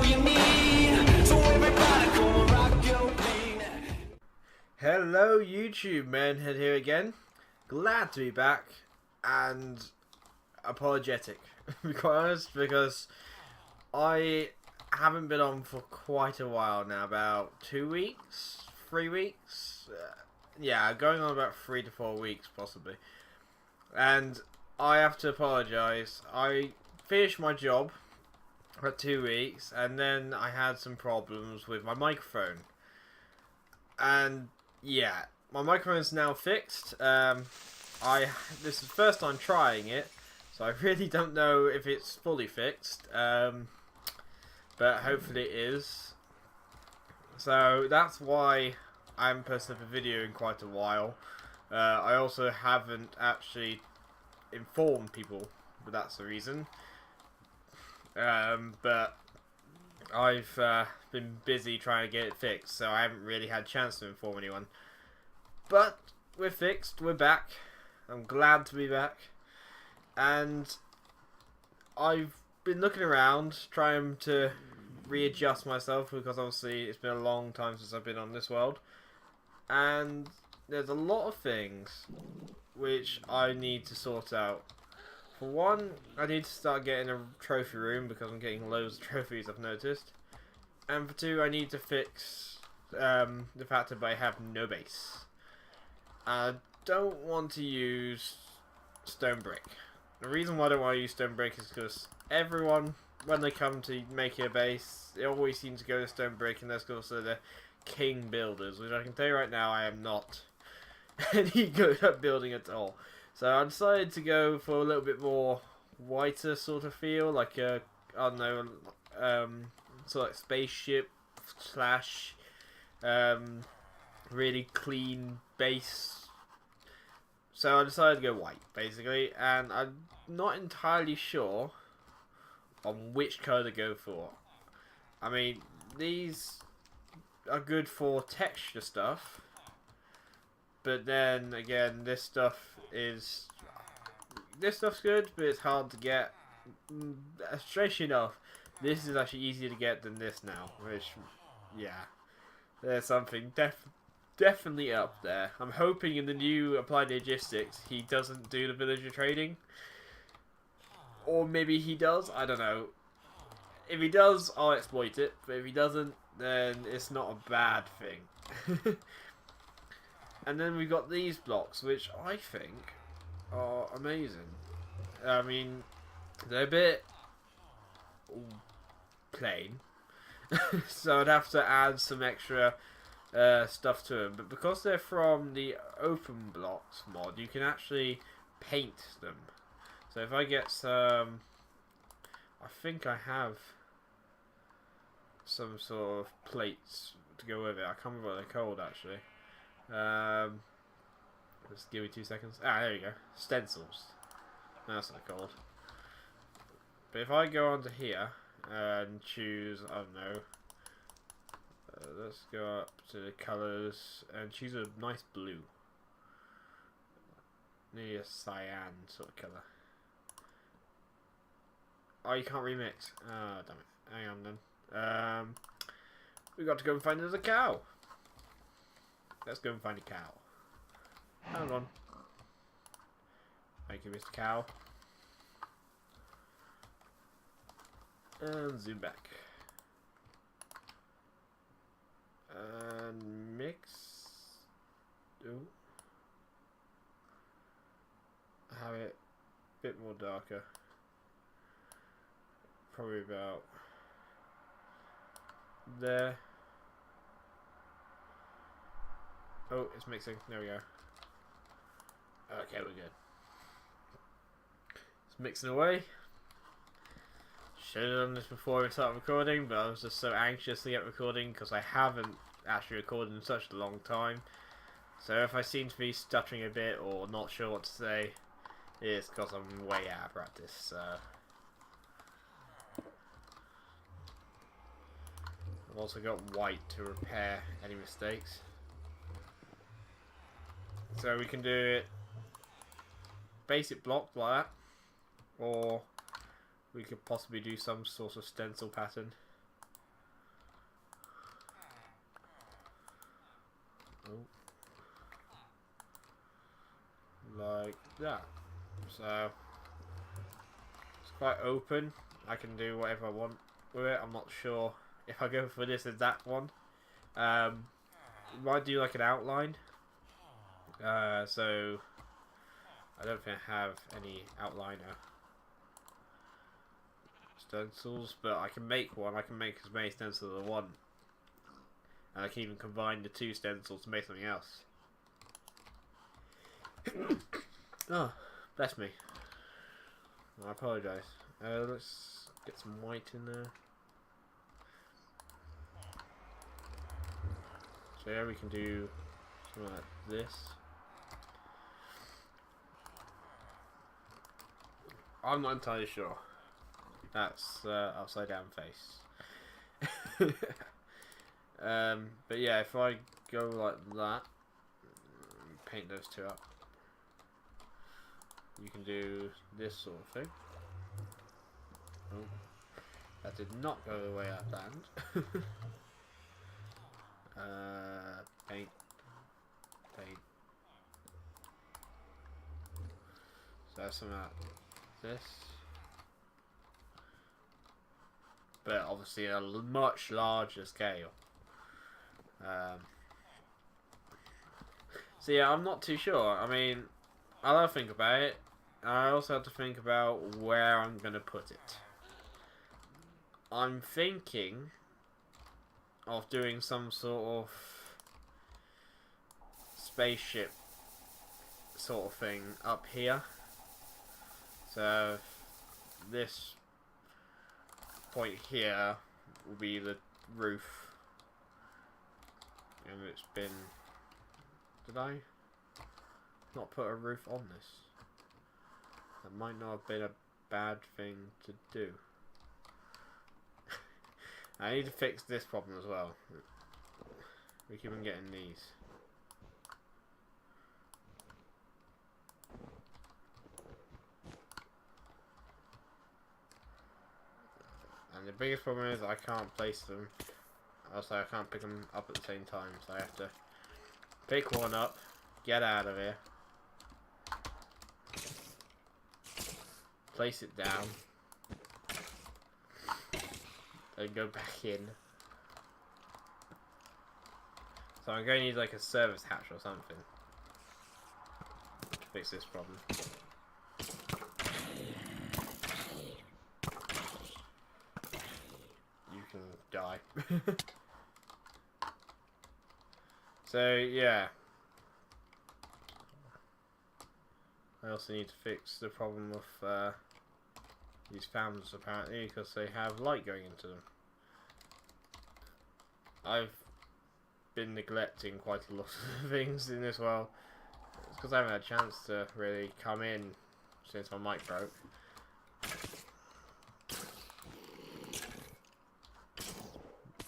you need. So everybody come and rock your beat. Hello YouTube, Melon Head here again. Glad to be back and apologetic, to be quite honest, because I haven't been on for quite a while now, about 2 weeks, 3 weeks, yeah, going on about 3 to 4 weeks possibly, and I have to apologise. I finished my job for 2 weeks and then I had some problems with my microphone, and yeah, my microphone's now fixed. This is the first time trying it, so I really don't know if it's fully fixed, but hopefully it is. So that's why I haven't posted up a video in quite a while. I also haven't actually informed people, but that's the reason. But I've been busy trying to get it fixed, so I haven't really had a chance to inform anyone. But we're fixed, we're back. I'm glad to be back. And I've been looking around, trying to readjust myself, because obviously it's been a long time since I've been on this world. And there's a lot of things which I need to sort out. For one, I need to start getting a trophy room, because I'm getting loads of trophies, I've noticed. And for two, I need to fix the fact that I have no base. I don't want to use stone brick. The reason why I don't want to use stone brick is because everyone, when they come to make a base, they always seem to go to stone brick, and that's also the king builders, which I can tell you right now I am not any good at building at all. So I decided to go for a little bit more whiter sort of feel, like a, I don't know, sort of like spaceship slash really clean base. So I decided to go white, basically, and I'm not entirely sure on which colour to go for. I mean, these are good for texture stuff, but then again, this stuff's good, but it's hard to get. Strangely enough, this is actually easier to get than this now, which, yeah, there's something definitely up there. I'm hoping in the new Applied Logistics he doesn't do the villager trading, or maybe he does, I don't know. If he does, I'll exploit it, but if he doesn't, then it's not a bad thing. And then we've got these blocks, which I think are amazing. I mean, they're a bit plain, so I'd have to add some extra stuff to them. But because they're from the Open Blocks mod, you can actually paint them. So if I get some, I think I have some sort of plates to go with it. I can't remember what they're called actually. Just give me 2 seconds. Ah, there you go. Stencils. That's what they're called. But if I go onto here and choose, I don't know, let's go up to the colours and choose a nice blue. Maybe a cyan sort of colour. Oh, you can't remix. Ah, damn it. Hang on then. We got to go and find another cow. Let's go and find a cow. Hold on. Thank you, Mr. Cow. And zoom back. And mix. Ooh. Have it a bit more darker. Probably about there. Oh, it's mixing. There we go. Okay, we're good. It's mixing away. Should have done this before we started recording, but I was just so anxious to get recording because I haven't actually recorded in such a long time. So if I seem to be stuttering a bit or not sure what to say, it's because I'm way out of practice. I've also got white to repair any mistakes. So we can do it basic block like that, or we could possibly do some sort of stencil pattern. Oh. Like that. So it's quite open. I can do whatever I want with it. I'm not sure if I go for this as that one. Might do like an outline. So I don't think I have any outliner stencils, but I can make one. I can make as many stencils as I want, and I can even combine the two stencils to make something else. Oh, bless me. I apologise. Let's get some white in there. So yeah, we can do something like this. I'm not entirely sure. That's upside down face. But yeah, if I go like that, paint those two up, you can do this sort of thing. Oh, that did not go the way I planned. Paint. Paint. So that's something like this. But obviously a much larger scale. So yeah, I'm not too sure. I mean, I'll have to think about it. I also have to think about where I'm going to put it. I'm thinking of doing some sort of spaceship sort of thing up here. So this point here will be the roof, and it's been... Did I not put a roof on this? That might not have been a bad thing to do. I need to fix this problem as well. We keep on getting these. And the biggest problem is I can't place them. Also, I can't pick them up at the same time, so I have to pick one up, get out of here, place it down, then go back in. So I'm going to need like a service hatch or something to fix this problem. You can die. So yeah, I also need to fix the problem of these fans apparently, because they have light going into them. I've been neglecting quite a lot of things in this world. It's because I haven't had a chance to really come in since my mic broke.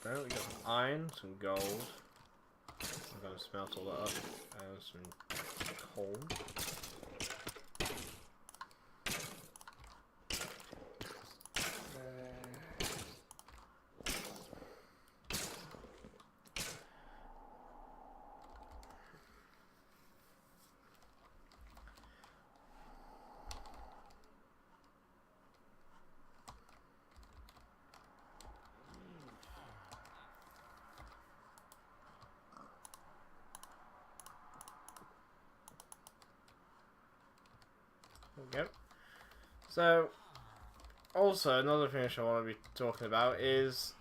So we got some iron, some gold. I'm going to smelt all that up. And some coal. There we go. So, also another thing I want to be talking about is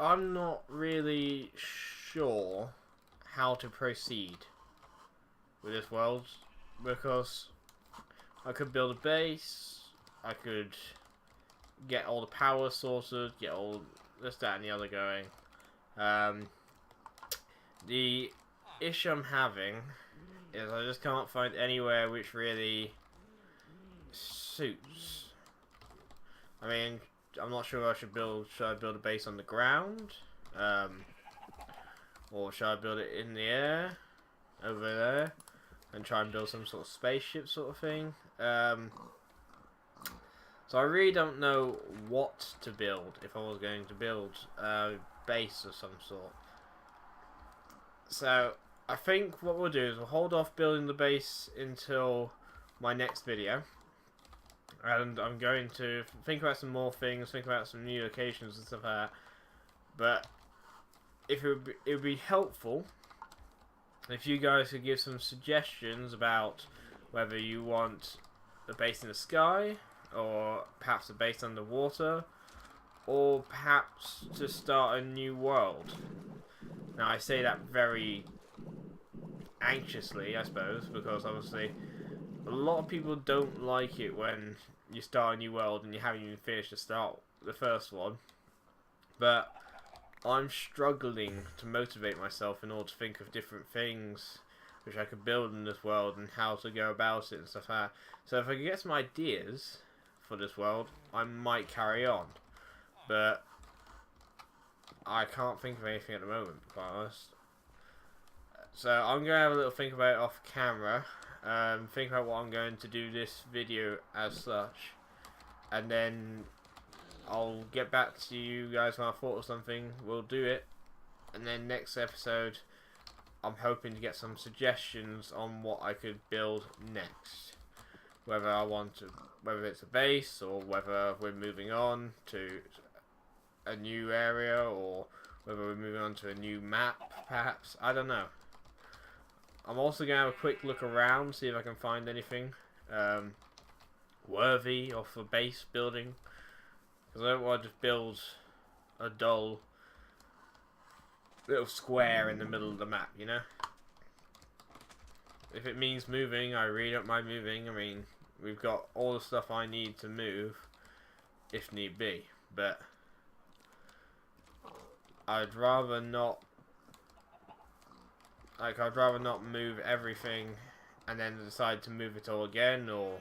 I'm not really sure how to proceed with this world, because I could build a base, I could get all the power sorted, get all this, that and the other going. The issue I'm having is I just can't find anywhere which really suits. I mean, I'm not sure I should build. Should I build a base on the ground, or should I build it in the air over there and try and build some sort of spaceship sort of thing? So I really don't know what to build if I was going to build a base of some sort. So I think what we'll do is we'll hold off building the base until my next video, and I'm going to think about some more things, think about some new locations and stuff like that. But if it would be helpful if you guys could give some suggestions about whether you want a base in the sky, or perhaps a base underwater, or perhaps to start a new world. Now I say that very anxiously, I suppose, because obviously a lot of people don't like it when you start a new world and you haven't even finished the first one. But I'm struggling to motivate myself in order to think of different things which I could build in this world and how to go about it and stuff like that. So if I could get some ideas for this world, I might carry on. But I can't think of anything at the moment, to be quite honest. So I'm going to have a little think about it off camera. Think about what I'm going to do this video as such. And then I'll get back to you guys when I thought of something. We'll do it. And then next episode, I'm hoping to get some suggestions on what I could build next. Whether it's a base, or whether we're moving on to a new area, or whether we're moving on to a new map, perhaps. I don't know. I'm also going to have a quick look around, see if I can find anything worthy of a base building. Because I don't want to just build a dull little square in the middle of the map, you know? If it means moving, I really don't mind moving. I mean, we've got all the stuff I need to move, if need be. But I'd rather not move everything and then decide to move it all again, or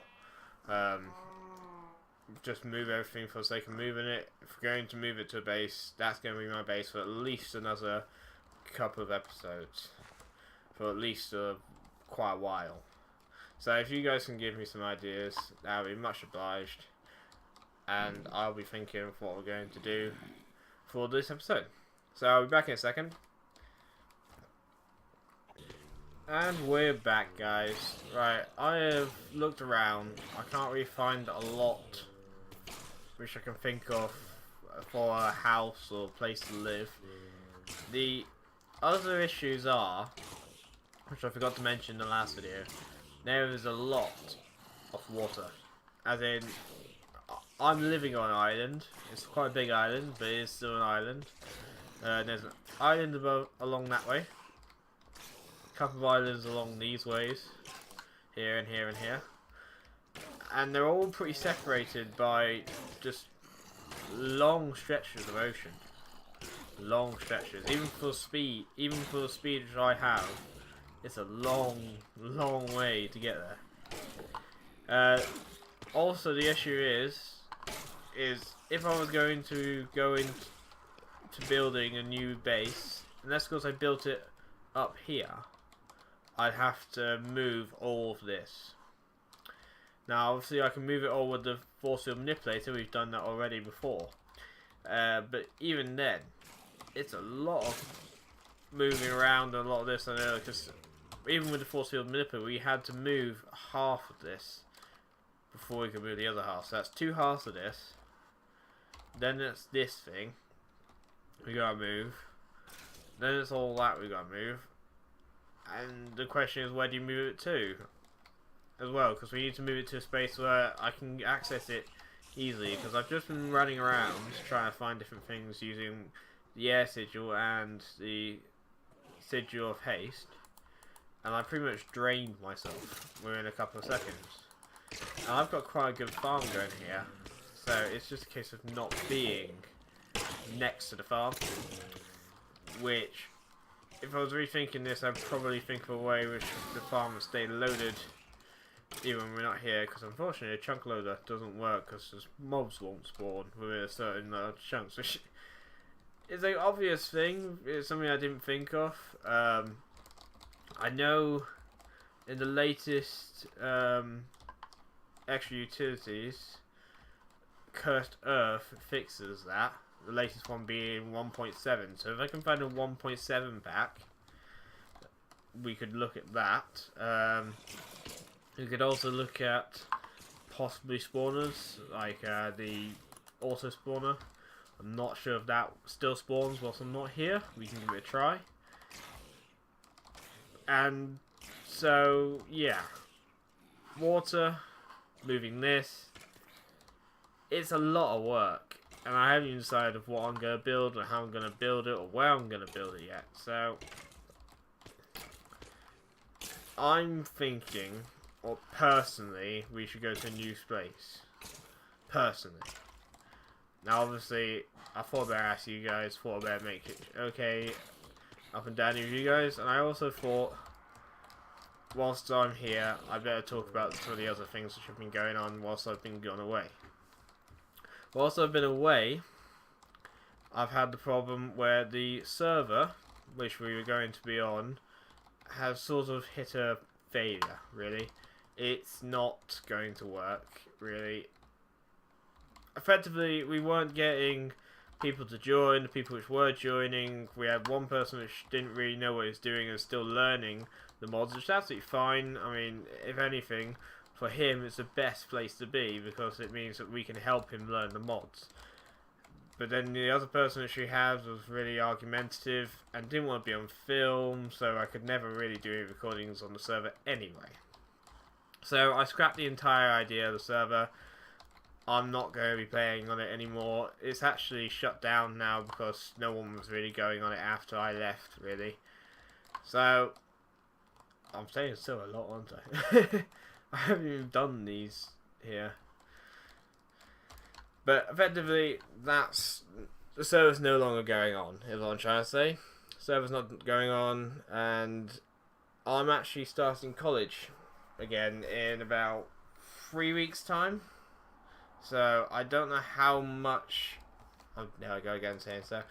just move everything for the sake of moving it. If we're going to move it to a base, that's going to be my base for at least another couple of episodes, for at least quite a while. So if you guys can give me some ideas, that would be much obliged, and I'll be thinking of what we're going to do for this episode. So I'll be back in a second. And we're back, guys. Right, I have looked around. I can't really find a lot which I can think of for a house or place to live. The other issues are, which I forgot to mention in the last video, there is a lot of water. As in, I'm living on an island. It's quite a big island, but it is still an island. There's an island along that way. A couple of islands along these ways. Here and here and here. And they're all pretty separated by just long stretches of ocean. Long stretches. Even for the speed which I have, it's a long, long way to get there. Also, the issue is if I was going to go into building a new base, and that's because I built it up here, I'd have to move all of this. Now, obviously, I can move it all with the force field manipulator. We've done that already before. But even then, it's a lot of moving around and a lot of this and that, because even with the force field manipulator, we had to move half of this before we could move the other half. So that's two halves of this. Then it's this thing we gotta move. Then it's all that we gotta move. And the question is, where do you move it to? As well, because we need to move it to a space where I can access it easily, because I've just been running around trying to find different things using the air sigil and the sigil of haste, and I pretty much drained myself within a couple of seconds. And I've got quite a good farm going here, so it's just a case of not being next to the farm, which, if I was rethinking this, I'd probably think of a way which the farm would stay loaded even when we're not here, because unfortunately a chunk loader doesn't work because mobs won't spawn within a certain chunks, which is an obvious thing. It's something I didn't think of. I know in the latest extra utilities, Cursed Earth fixes that, the latest one being 1.7, so if I can find a 1.7 pack, we could look at that. We could also look at possibly spawners, like the auto spawner. I'm not sure if that still spawns whilst I'm not here. We can give it a try. And so, yeah. Water, moving this. It's a lot of work. And I haven't even decided of what I'm going to build, or how I'm going to build it, or where I'm going to build it yet. So, I'm thinking, or personally, we should go to a new space. Personally. Now, obviously, I thought about asking you guys, thought about make it okay up and down with you guys, and I also thought, whilst I'm here, I better talk about some of the other things which have been going on whilst I've been gone away. Whilst I've been away, I've had the problem where the server, which we were going to be on, has sort of hit a failure, really. It's not going to work, really. Effectively, we weren't getting people to join. The people which were joining, we had one person which didn't really know what he was doing and still learning the mods, which is absolutely fine. I mean, if anything, for him it's the best place to be because it means that we can help him learn the mods. But then the other person that she has was really argumentative and didn't want to be on film, so I could never really do any recordings on the server anyway. So I scrapped the entire idea of the server. I'm not going to be playing on it anymore. It's actually shut down now because no one was really going on it after I left, really. So, I'm saying still a lot, aren't I? I haven't even done these here. But effectively, that's... the server's no longer going on, is what I'm trying to say. The server's not going on, and I'm actually starting college again in about 3 weeks' time. So, I don't know how much... oh, there I go again saying so.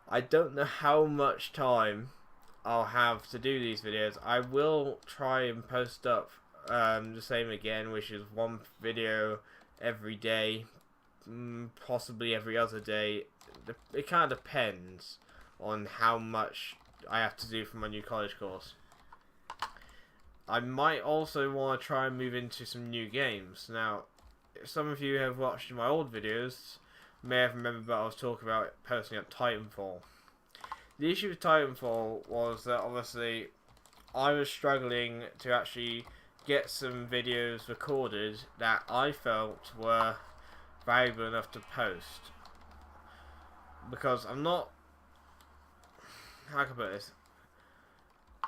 I don't know how much time I'll have to do these videos. I will try and post up the same again, which is one video every day, possibly every other day. It kind of depends on how much I have to do for my new college course. I might also want to try and move into some new games. Now, some of you have watched my old videos may have remembered that I was talking about posting up Titanfall. The issue with Titanfall was that obviously I was struggling to actually get some videos recorded that I felt were valuable enough to post. Because I'm not... how can I put this?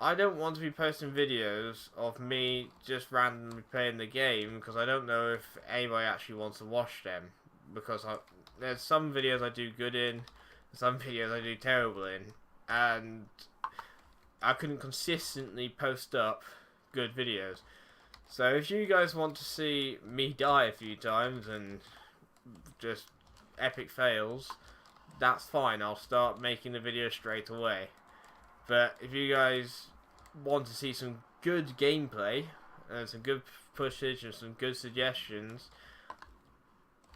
I don't want to be posting videos of me just randomly playing the game because I don't know if anybody actually wants to watch them. Because there's some videos I do good in, some videos I do terrible in, and I couldn't consistently post up good videos. So if you guys want to see me die a few times and just epic fails, that's fine. I'll start making the video straight away. But if you guys want to see some good gameplay and some good footage and some good suggestions,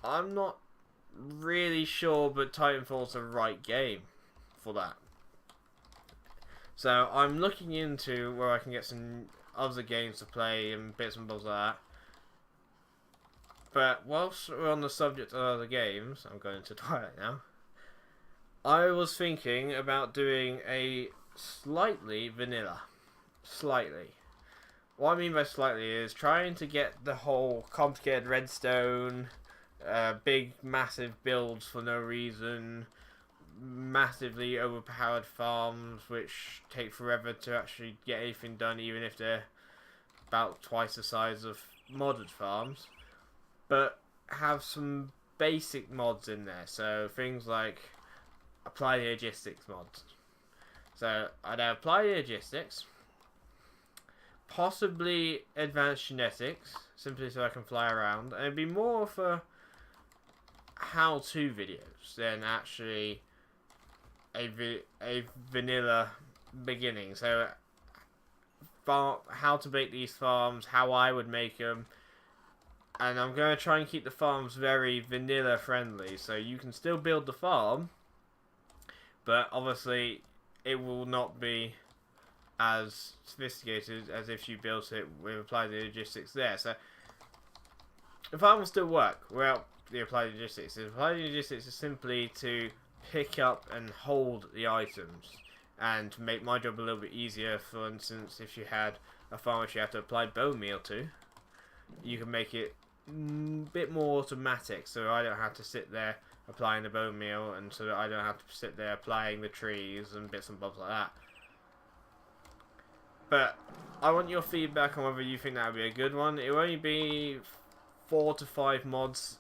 I'm not really sure, but Titanfall's the right game for that. So I'm looking into where I can get some other games to play and bits and bobs like that. But whilst we're on the subject of other games, I'm going to Twilight now. I was thinking about doing a slightly vanilla. Slightly. What I mean by slightly is trying to get the whole complicated redstone, big massive builds for no reason, massively overpowered farms which take forever to actually get anything done, even if they're about twice the size of modded farms, but have some basic mods in there. So things like apply the logistics mods. So I'd apply the logistics, possibly advanced genetics, simply so I can fly around, and it'd be more for how-to videos than actually a vanilla beginning. So how to make these farms, how I would make them, and I'm going to try and keep the farms very vanilla friendly, so you can still build the farm, but obviously it will not be as sophisticated as if you built it with applied logistics there. So the farm will still work without the applied logistics. The applied logistics is simply to pick up and hold the items, and to make my job a little bit easier. For instance, if you had a farm which you have to apply bone meal to, you can make it a bit more automatic, so I don't have to sit there applying the bone meal, and so that I don't have to sit there applying the trees and bits and bobs like that. But I want your feedback on whether you think that would be a good one. It will only be 4 to 5 mods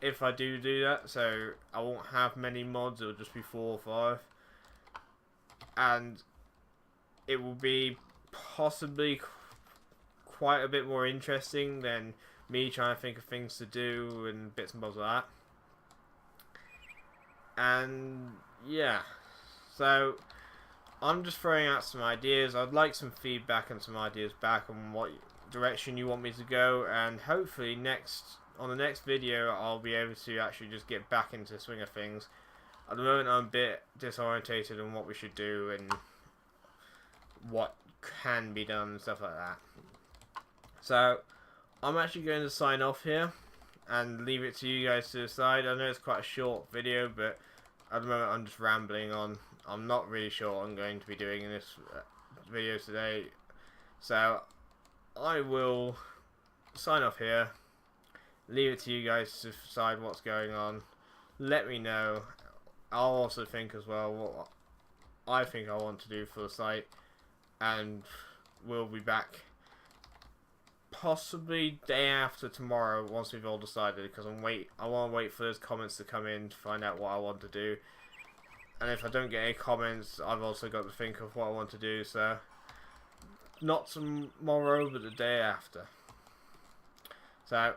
if I do that, so I won't have many mods. It'll just be 4 or 5, and it will be possibly quite a bit more interesting than me trying to think of things to do and bits and bobs like that. And yeah, so I'm just throwing out some ideas. I'd like some feedback and some ideas back on what direction you want me to go, and hopefully on the next video I'll be able to actually just get back into the swing of things. At the moment I'm a bit disorientated on what we should do and what can be done and stuff like that. So I'm actually going to sign off here and leave it to you guys to decide. I know it's quite a short video, but at the moment I'm just rambling on. I'm not really sure what I'm going to be doing in this video today, so I will sign off here, leave it to you guys to decide what's going on. Let me know. I'll also think as well what I think I want to do for the site, and we'll be back possibly day after tomorrow once we've all decided, because I want to wait for those comments to come in to find out what I want to do. And if I don't get any comments, I've also got to think of what I want to do. So not tomorrow, but the day after. So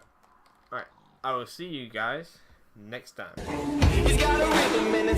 right, I will see you guys next time. He's got a rhythm and